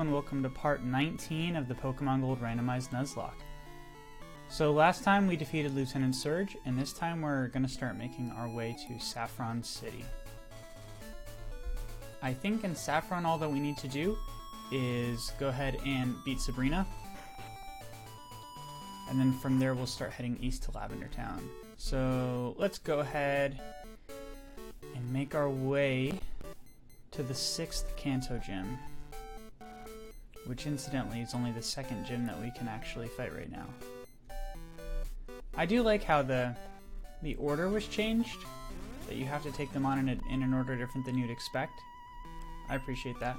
And welcome to part 19 of the Pokemon Gold Randomized Nuzlocke. So last time we defeated Lieutenant Surge, and this time we're going to start making our way to Saffron City. I think in Saffron all that we need to do is go ahead and beat Sabrina. And then from there we'll start heading east to Lavender Town. So let's go ahead and make our way to the 6th Kanto Gym. Which incidentally is only the 2nd gym that we can actually fight right now. I do like how the order was changed, that you have to take them on in an order different than you'd expect. I appreciate that.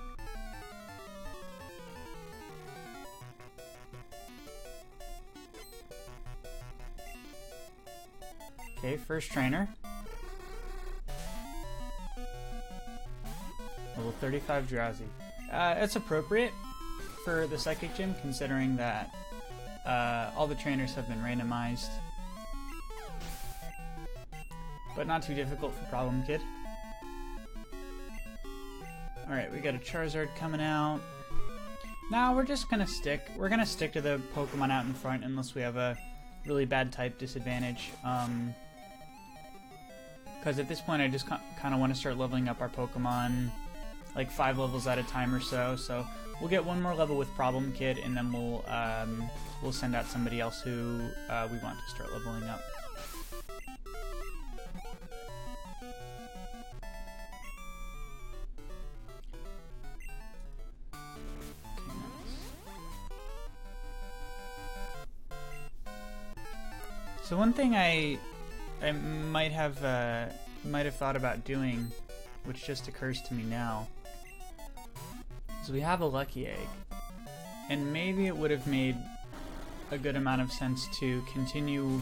Okay, first trainer. Level 35 Drowsy. It's appropriate for the Psychic Gym, considering that all the trainers have been randomized. But not too difficult for Problem Kid. Alright, we got a Charizard coming out. Now we're just gonna stick to the Pokemon out in front unless we have a really bad type disadvantage. Because at this point I just kind of want to start leveling up our Pokemon like 5 levels at a time or so. So we'll get one more level with Problem Kid, and then we'll send out somebody else who we want to start leveling up. Okay, nice. So one thing I might have thought about doing, which just occurs to me now, is we have a Lucky Egg, and maybe it would have made a good amount of sense to continue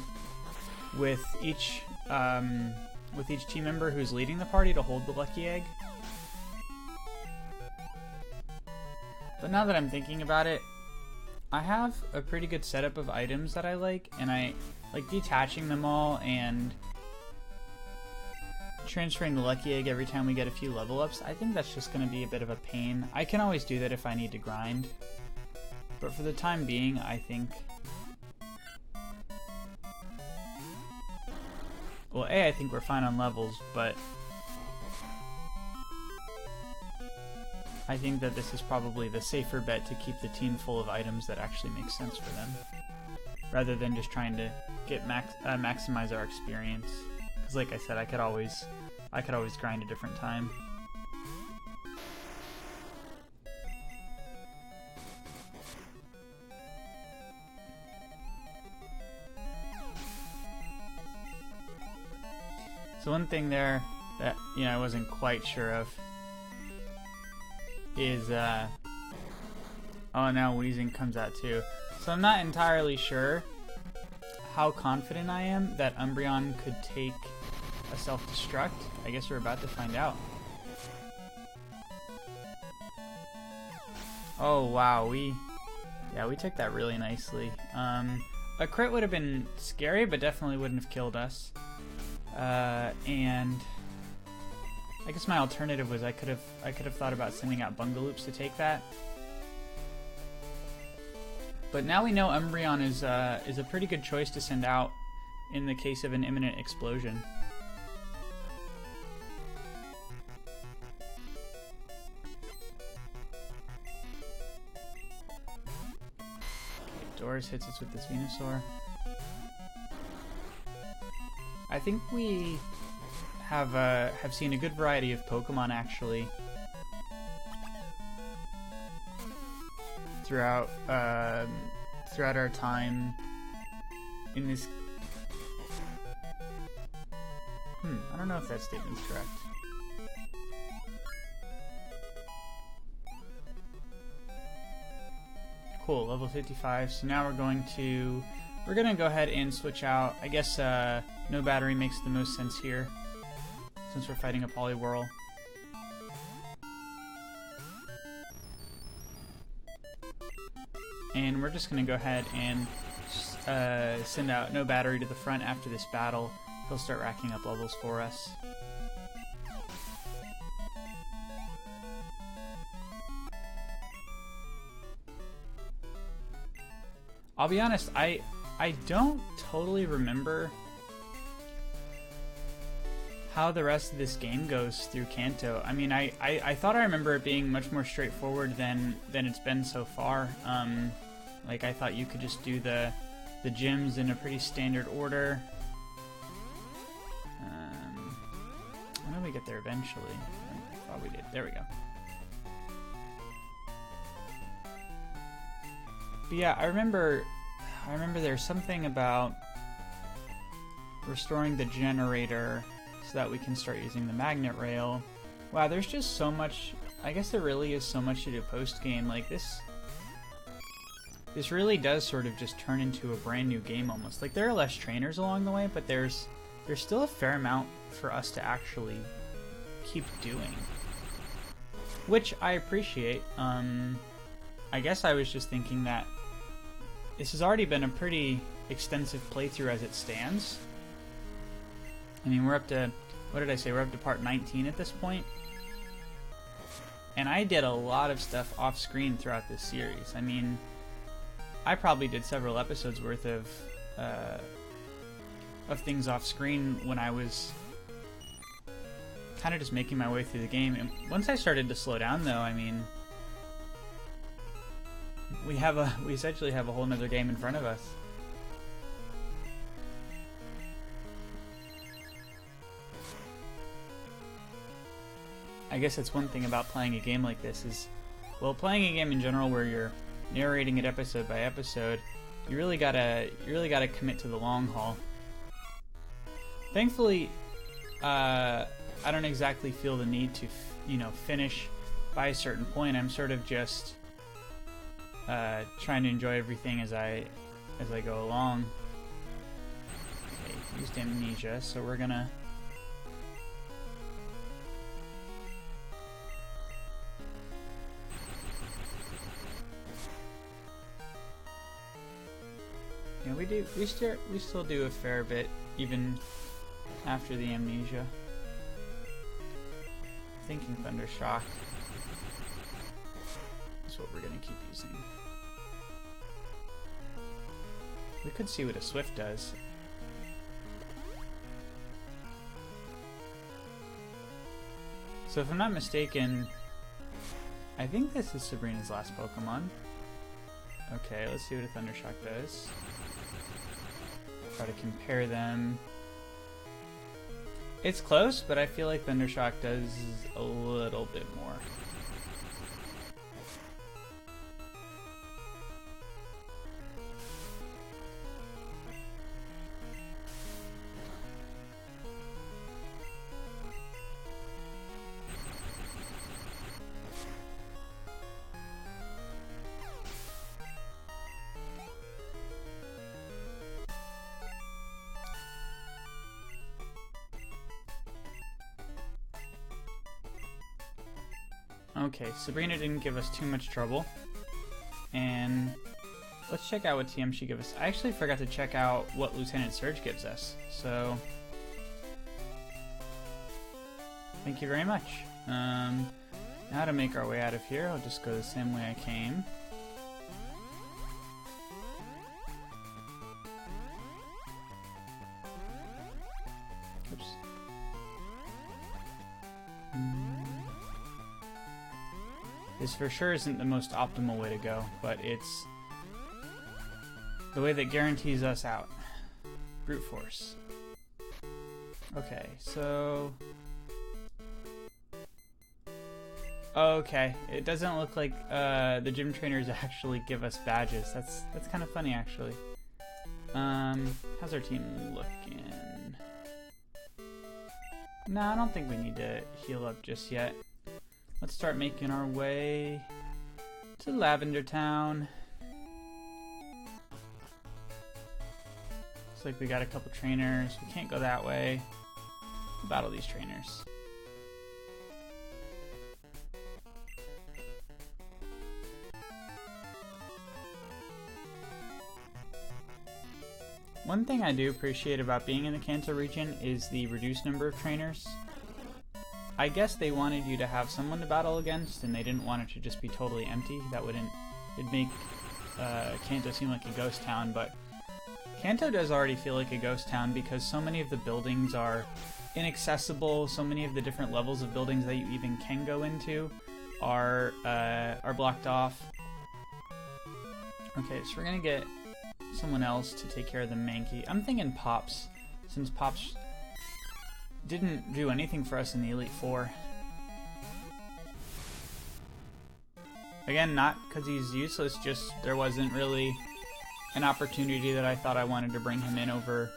with each team member who's leading the party to hold the Lucky Egg. But now that I'm thinking about it, I have a pretty good setup of items that I like, and I like detaching them all and transferring the Lucky Egg every time we get a few level ups. I think that's just going to be a bit of a pain. I can always do that if I need to grind, but for the time being, I think... Well, I think we're fine on levels, but I think that this is probably the safer bet to keep the team full of items that actually make sense for them, rather than just trying to get maximize our experience. Because like I said, I could always grind a different time. So one thing there that I wasn't quite sure of is oh, now Wheezing comes out too. So I'm not entirely sure how confident I am that Umbreon could take a self-destruct. I guess we're about to find out. Oh wow, we took that really nicely. A crit would have been scary, but definitely wouldn't have killed us. And I guess my alternative was I could have thought about sending out Bungaloops to take that. But now we know Umbreon is a pretty good choice to send out in the case of an imminent explosion. Okay, Doris hits us with this Venusaur. I think we have seen a good variety of Pokemon actually throughout our time in this. I don't know if that statement's correct. Cool, level 55. So now we're gonna go ahead and switch out. I guess no battery makes the most sense here, since we're fighting a Poliwhirl. And we're just going to go ahead and send out no battery to the front after this battle. He'll start racking up levels for us. I'll be honest, I don't totally remember how the rest of this game goes through Kanto. I mean, I thought I remember it being much more straightforward than it's been so far. Like, I thought you could just do the gyms in a pretty standard order. I know we get there eventually. I thought we did. There we go. But yeah, I remember there's something about restoring the generator so that we can start using the magnet rail. Wow, there's just so much. I guess there really is so much to do post-game. Like, this really does sort of just turn into a brand new game almost. Like, there are less trainers along the way, but there's still a fair amount for us to actually keep doing, which I appreciate. I guess I was just thinking that this has already been a pretty extensive playthrough as it stands. I mean, we're up to, what did I say? We're up to part 19 at this point. And I did a lot of stuff off screen throughout this series. I mean, I probably did several episodes worth of things off screen when I was kind of just making my way through the game. And once I started to slow down, though, I mean, we essentially have a whole nother game in front of us. I guess that's one thing about playing a game like this is, well, playing a game in general where you're narrating it episode by episode, you really gotta commit to the long haul. Thankfully, I don't exactly feel the need to, finish by a certain point. I'm sort of just trying to enjoy everything as I go along. Okay, used amnesia, so we're gonna. Yeah, we still do a fair bit even after the amnesia. Thinking Thundershock is what we're gonna keep using. We could see what a Swift does. So if I'm not mistaken, I think this is Sabrina's last Pokemon. Okay, let's see what a Thundershock does. Try to compare them. It's close, but I feel like Thundershock does a little bit more. Okay, Sabrina didn't give us too much trouble. And let's check out what TM she gives us. I actually forgot to check out what Lieutenant Surge gives us, so thank you very much. Now to make our way out of here, I'll just go the same way I came. Oops. This for sure isn't the most optimal way to go, but it's the way that guarantees us out. Brute force. Okay, so... Okay, it doesn't look like the gym trainers actually give us badges. That's kind of funny, actually. How's our team looking? No, I don't think we need to heal up just yet. Let's start making our way to Lavender Town. Looks like we got a couple trainers. We can't go that way. We'll battle these trainers. One thing I do appreciate about being in the Kanto region is the reduced number of trainers. I guess they wanted you to have someone to battle against, and they didn't want it to just be totally empty. That wouldn't... it'd make Kanto seem like a ghost town, but Kanto does already feel like a ghost town because so many of the buildings are inaccessible. So many of the different levels of buildings that you even can go into are blocked off. Okay, so we're gonna get someone else to take care of the Mankey. I'm thinking Pops, since Pops didn't do anything for us in the Elite Four. Again, not because he's useless, just there wasn't really an opportunity that I thought I wanted to bring him in over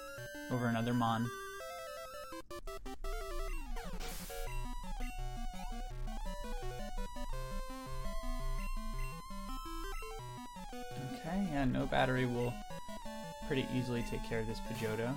another Mon. Okay, yeah, no battery will pretty easily take care of this Pidgeotto.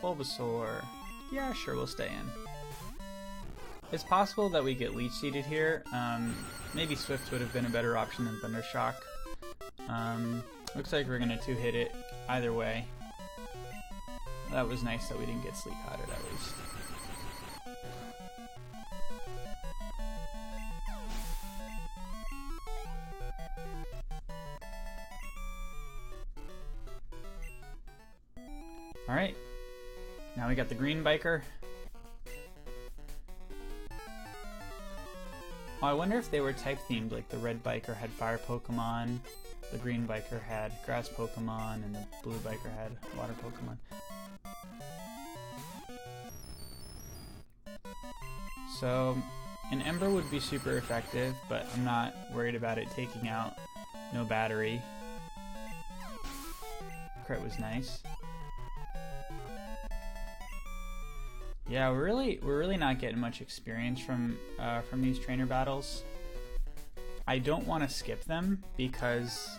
Bulbasaur. Yeah, sure, we'll stay in. It's possible that we get Leech Seeded here. Maybe Swift would have been a better option than Thundershock. Looks like we're gonna 2-hit it either way. That was nice that we didn't get Sleep Powdered at least. Alright. Now we got the green biker. Oh, I wonder if they were type themed, like the red biker had fire Pokemon, the green biker had grass Pokemon, and the blue biker had water Pokemon. So, an Ember would be super effective, but I'm not worried about it taking out no battery. Crit was nice. Yeah, we're really not getting much experience from these trainer battles. I don't want to skip them because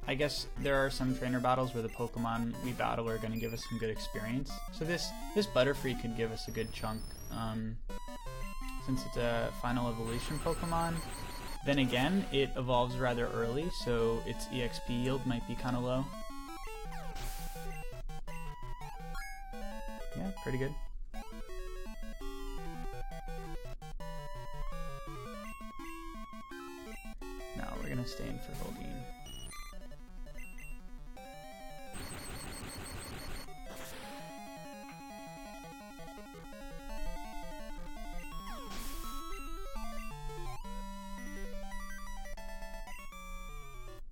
I guess there are some trainer battles where the Pokemon we battle are going to give us some good experience. So this Butterfree could give us a good chunk since it's a final evolution Pokemon. Then again, it evolves rather early, so its EXP yield might be kind of low. Yeah, pretty good. No, we're gonna stay in for Volbeat.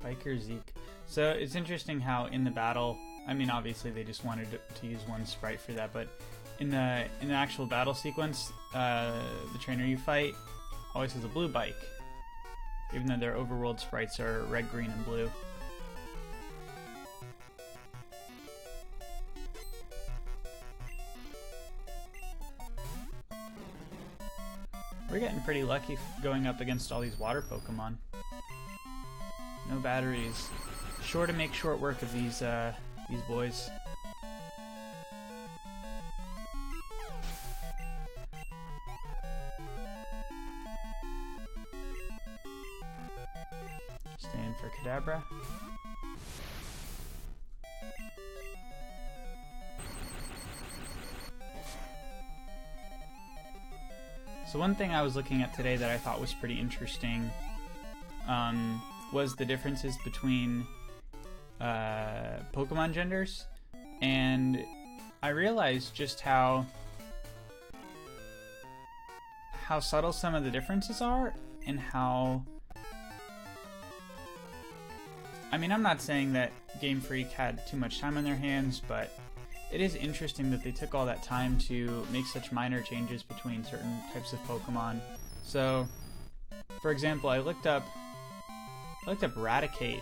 Biker Zeke. So it's interesting how in the battle, I mean, obviously they just wanted to use one sprite for that, but in the actual battle sequence, the trainer you fight always has a blue bike, even though their overworld sprites are red, green, and blue. We're getting pretty lucky going up against all these water Pokemon. No batteries. Sure to make short work of these boys. Staying for Kadabra. So one thing I was looking at today that I thought was pretty interesting was the differences between Pokemon genders, and I realized just how subtle some of the differences are, and how, I mean, I'm not saying that Game Freak had too much time on their hands, but it is interesting that they took all that time to make such minor changes between certain types of Pokemon. So, for example, I looked up Raticate,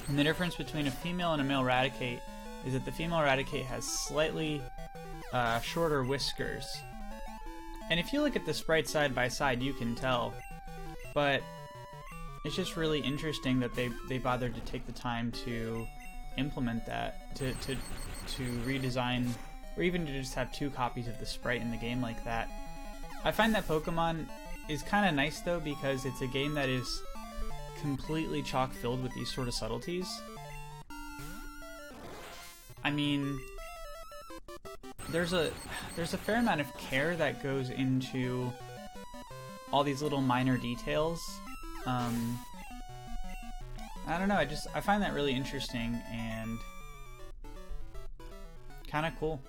and the difference between a female and a male Raticate is that the female Raticate has slightly shorter whiskers. And if you look at the sprite side by side, you can tell. But it's just really interesting that they bothered to take the time to implement that, to redesign, or even to just have 2 copies of the sprite in the game like that. I find that Pokemon is kind of nice though, because it's a game that is completely chock filled with these sort of subtleties. I mean, there's a fair amount of care that goes into all these little minor details. I don't know, I find that really interesting and kind of cool.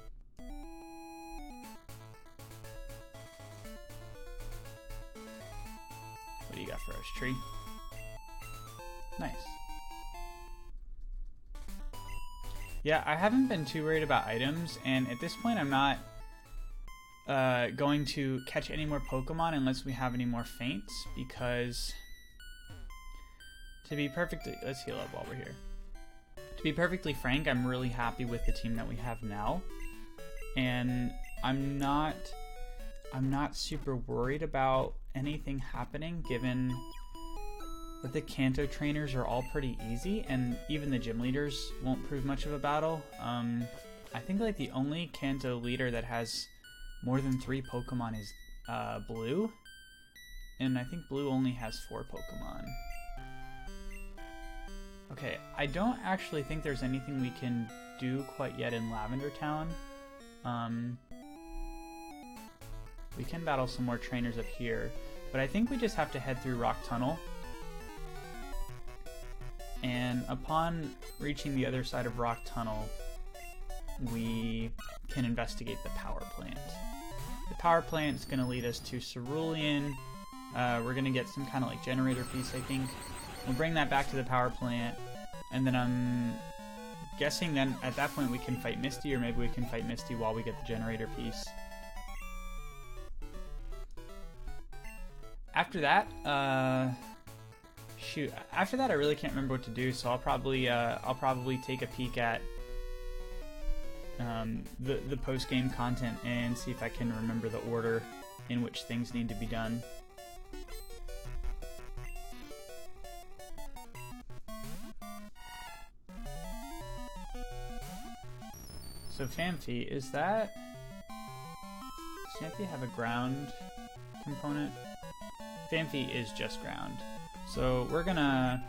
What do you got for us, tree? Nice. Yeah, I haven't been too worried about items, and at this point I'm not going to catch any more Pokemon unless we have any more faints, because to be perfectly... Let's heal up while we're here. To be perfectly frank, I'm really happy with the team that we have now, and I'm not super worried about anything happening, given that the Kanto trainers are all pretty easy, and even the gym leaders won't prove much of a battle. I think like the only Kanto leader that has more than 3 Pokemon is Blue, and I think Blue only has 4 Pokemon. Okay, I don't actually think there's anything we can do quite yet in Lavender Town. We can battle some more trainers up here, but I think we just have to head through Rock Tunnel. And upon reaching the other side of Rock Tunnel, we can investigate the power plant. The power plant is going to lead us to Cerulean. We're going to get some kind of like generator piece, I think. We'll bring that back to the power plant, and then I'm guessing then at that point we can fight Misty, or maybe we can fight Misty while we get the generator piece. After that, shoot, after that I really can't remember what to do, so I'll probably take a peek at the post-game content and see if I can remember the order in which things need to be done. So Phanpy, does Phanpy have a ground component? Phanpy is just ground. So we're gonna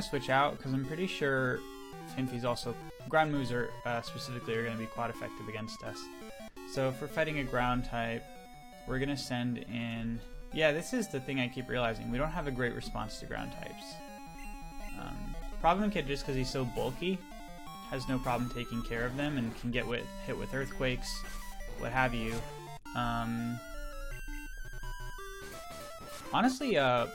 switch out, because I'm pretty sure Phanpy's also, ground moves are specifically gonna be quite effective against us. So if we're fighting a ground type, we're gonna send in, yeah, this is the thing I keep realizing, we don't have a great response to ground types. Problem Kid, just because he's so bulky, has no problem taking care of them and can get hit with earthquakes, what have you. Honestly, a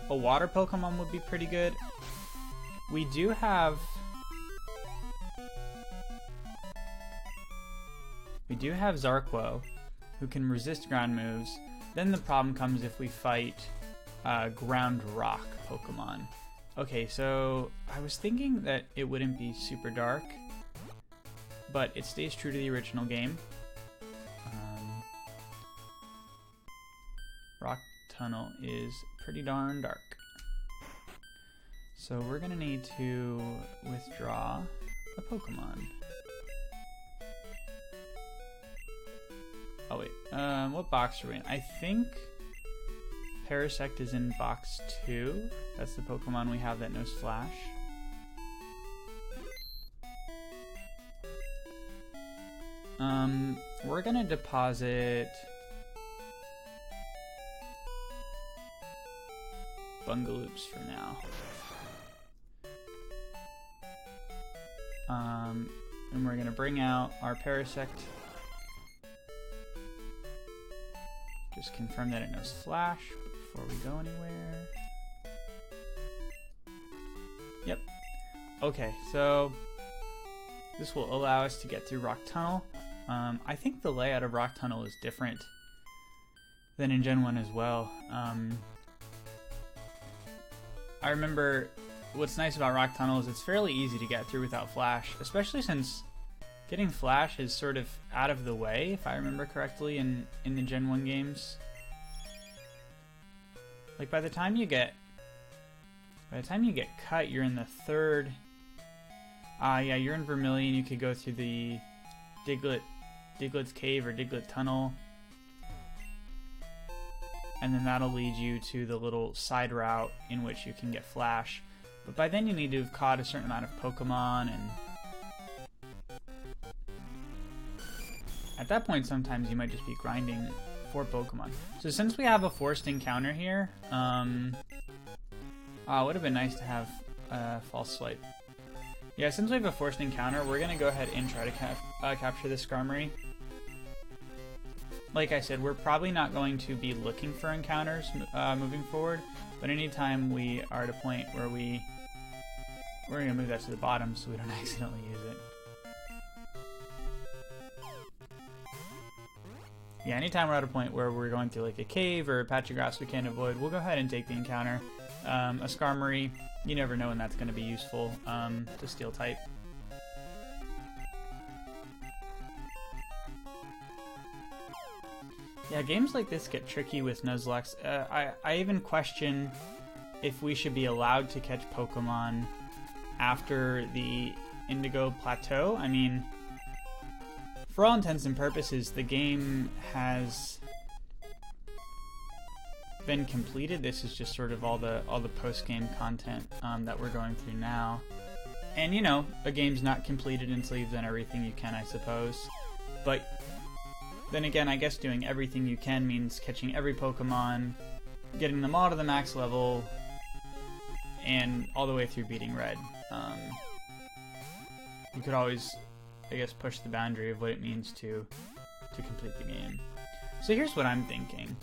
water Pokemon would be pretty good. We do have Zarquo, who can resist ground moves. Then the problem comes if we fight ground rock Pokemon. Okay, so I was thinking that it wouldn't be super dark, but it stays true to the original game. Rock Tunnel is pretty darn dark. So we're gonna need to withdraw a Pokemon. Oh wait, what box are we in? I think Parasect is in box 2. That's the Pokemon we have that knows Flash. We're gonna deposit Bungaloops for now. And we're gonna bring out our Parasect. Just confirm that it knows Flash before we go anywhere. Yep. Okay, so this will allow us to get through Rock Tunnel. I think the layout of Rock Tunnel is different than in Gen 1 as well. I remember what's nice about Rock Tunnel is it's fairly easy to get through without Flash, especially since getting Flash is sort of out of the way, if I remember correctly, in the Gen 1 games. Like, by the time you get By the time you get cut, you're in the third. Yeah, you're in Vermilion. You could go through the Diglett's Cave or Diglett Tunnel. And then that'll lead you to the little side route in which you can get Flash. But by then you need to have caught a certain amount of Pokemon, and at that point sometimes you might just be grinding for Pokemon. So since we have a forced encounter here, it would have been nice to have False Swipe. Yeah, since we have a forced encounter, we're going to go ahead and try to capture this Skarmory. Like I said, we're probably not going to be looking for encounters moving forward, but anytime we are at a point where we're going to move that to the bottom so we don't accidentally use it. Yeah, anytime we're at a point where we're going through like a cave or a patch of grass we can't avoid, we'll go ahead and take the encounter. A Skarmory, you never know when that's going to be useful to Steel type. Yeah, games like this get tricky with Nuzlocke. I even question if we should be allowed to catch Pokemon after the Indigo Plateau. I mean, for all intents and purposes, the game has been completed. This is just sort of all the post-game content that we're going through now. And you know, a game's not completed until you've done everything you can, I suppose. But then again, I guess doing everything you can means catching every Pokemon, getting them all to the max level, and all the way through beating Red. You could always, I guess, push the boundary of what it means to complete the game. So here's what I'm thinking.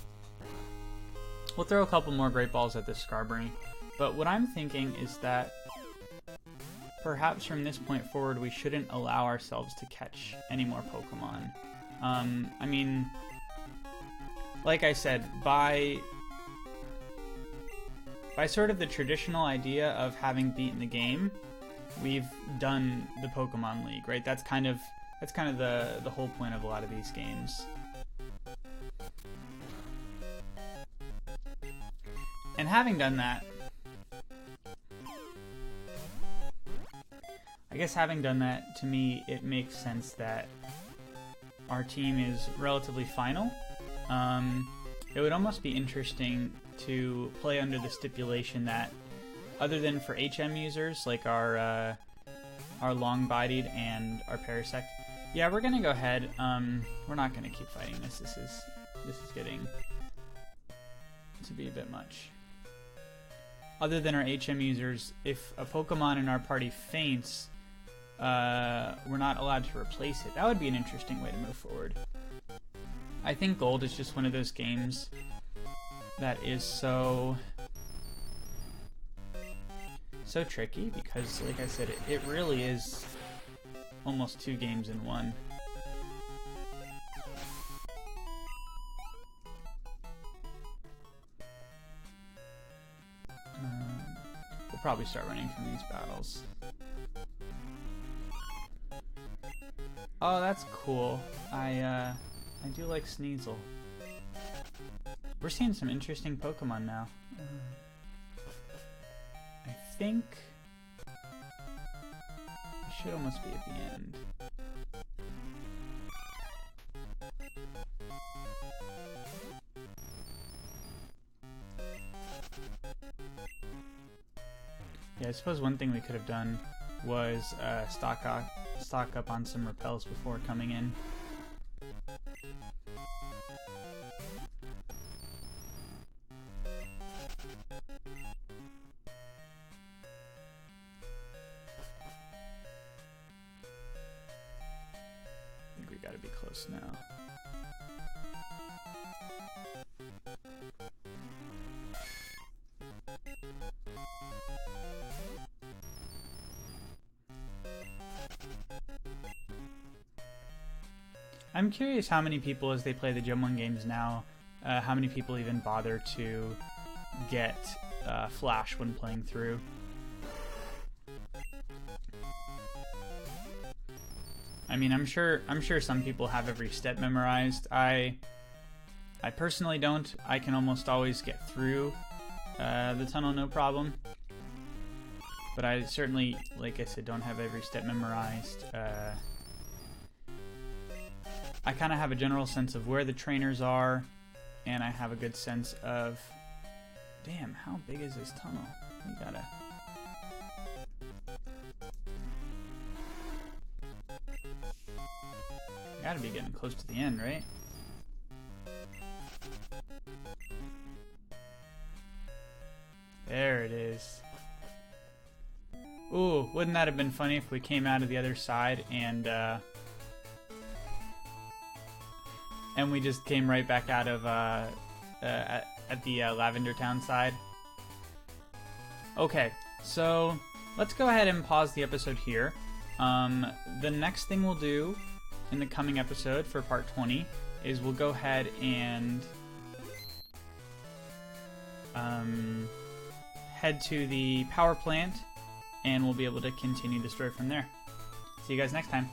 We'll throw a couple more Great Balls at this Skarmory, but what I'm thinking is that perhaps from this point forward we shouldn't allow ourselves to catch any more Pokemon. I mean, like I said, by sort of the traditional idea of having beaten the game, we've done the Pokemon League, right? That's kind of the whole point of a lot of these games. And having done that, I guess having done that, to me, it makes sense that our team is relatively final. It would almost be interesting to play under the stipulation that, other than for HM users like our long-bodied and our Parasect, yeah, we're gonna go ahead. We're not gonna keep fighting this. This is getting to be a bit much. Other than our HM users, if a Pokemon in our party faints, we're not allowed to replace it. That would be an interesting way to move forward. I think Gold is just one of those games that is so tricky because, like I said, it really is almost two games in one. We'll probably start running from these battles. Oh, that's cool. I do like Sneasel. We're seeing some interesting Pokemon now. I think we should almost be at the end. Yeah, I suppose one thing we could have done was stock up on some repels before coming in. I think we gotta be close now. I'm curious how many people, as they play the Gen 1 games now, how many people even bother to get Flash when playing through. I mean, I'm sure some people have every step memorized. I personally don't. I can almost always get through the tunnel no problem. But I certainly, like I said, don't have every step memorized. I kind of have a general sense of where the trainers are, and I have a good sense of... Damn, how big is this tunnel? We gotta be getting close to the end, right? There it is. Ooh, wouldn't that have been funny if we came out of the other side and we just came right back out of at the Lavender Town side. Okay, so let's go ahead and pause the episode here. The next thing we'll do in the coming episode for part 20 is we'll go ahead and head to the power plant, and we'll be able to continue the story from there. See you guys next time.